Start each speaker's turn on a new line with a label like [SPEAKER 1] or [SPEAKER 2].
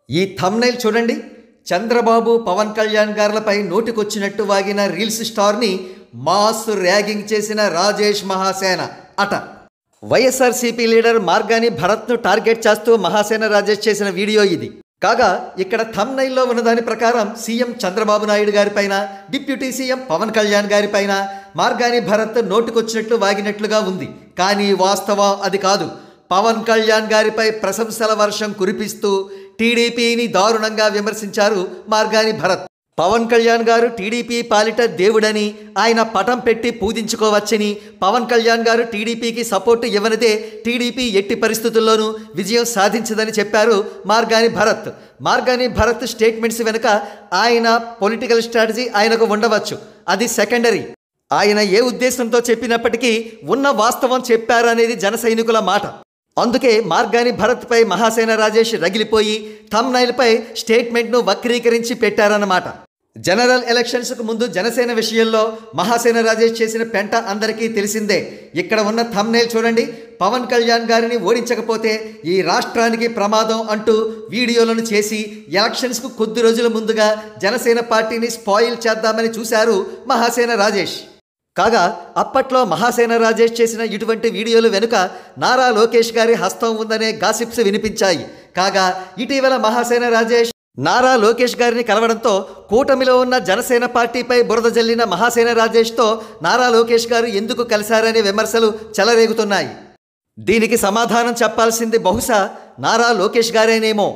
[SPEAKER 1] ఈ థంబ్నెయిల్ చూడండి. చంద్రబాబు పవన్ కళ్యాణ్ గారులపై నోటికొచ్చినట్టు వాగిన రీల్స్ స్టార్ని మాస్ ర్యాగింగ్ చేసిన రాజేష్ మహాసేన అట. వైఎస్ఆర్సీపీ లీడర్ మార్గాని భరత్ను టార్గెట్ చేస్తూ మహాసేన రాజేష్ చేసిన వీడియో ఇది. కాగా ఇక్కడ థంబ్నెయిల్లో ఉన్నదాని ప్రకారం సీఎం చంద్రబాబు నాయుడు గారిపైన, డిప్యూటీ సీఎం పవన్ కళ్యాణ్ గారిపైన మార్గాని భరత్ నోటికొచ్చినట్లు వాగినట్లుగా ఉంది. కానీ వాస్తవం అది కాదు. పవన్ కళ్యాణ్ గారిపై ప్రశంసల వర్షం కురిపిస్తూ టీడీపీని దారుణంగా విమర్శించారు మార్గాని భరత్. పవన్ కళ్యాణ్ గారు టీడీపీ పాలిట దేవుడని, ఆయన పటం పెట్టి పూజించుకోవచ్చని, పవన్ కళ్యాణ్ గారు టీడీపీకి సపోర్టు ఇవ్వనిదే టీడీపీ ఎట్టి పరిస్థితుల్లోనూ విజయం సాధించదని చెప్పారు మార్గాని భరత్. మార్గాని భరత్ స్టేట్మెంట్స్ వెనుక ఆయన పొలిటికల్ స్ట్రాటజీ ఆయనకు ఉండవచ్చు, అది సెకండరీ. ఆయన ఏ ఉద్దేశంతో చెప్పినప్పటికీ ఉన్న వాస్తవం చెప్పారనేది జన సైనికుల మాట. అందుకే మార్గాని భరత్పై మహాసేన రాజేష్ రగిలిపోయి థంబ్నెయిల్పై స్టేట్మెంట్ను వక్రీకరించి పెట్టారన్నమాట. జనరల్ ఎలక్షన్స్కు ముందు జనసేన విషయంలో మహాసేన రాజేష్ చేసిన పెంట అందరికీ తెలిసిందే. ఇక్కడ ఉన్న థంబ్నెయిల్ చూడండి. పవన్ కళ్యాణ్ గారిని ఓడించకపోతే ఈ రాష్ట్రానికి ప్రమాదం అంటూ వీడియోలను చేసి ఎలక్షన్స్కు కొద్ది రోజుల ముందుగా జనసేన పార్టీని స్పాయిల్ చేద్దామని చూశారు మహాసేన రాజేష్. కాగా అప్పట్లో మహాసేన రాజేష్ చేసిన ఇటువంటి వీడియోలు వెనుక నారా లోకేష్ గారి హస్తం ఉందనే గాసిప్స్ వినిపించాయి. కాగా ఇటీవల మహాసేన రాజేష్ నారా లోకేష్ గారిని కలవడంతో కూటమిలో ఉన్న జనసేన పార్టీపై బురద జల్లిన మహాసేన రాజేష్తో నారా లోకేష్ గారు ఎందుకు కలిశారనే విమర్శలు చెలరేగుతున్నాయి. దీనికి సమాధానం చెప్పాల్సింది బహుశా నారా లోకేష్ గారేనేమో.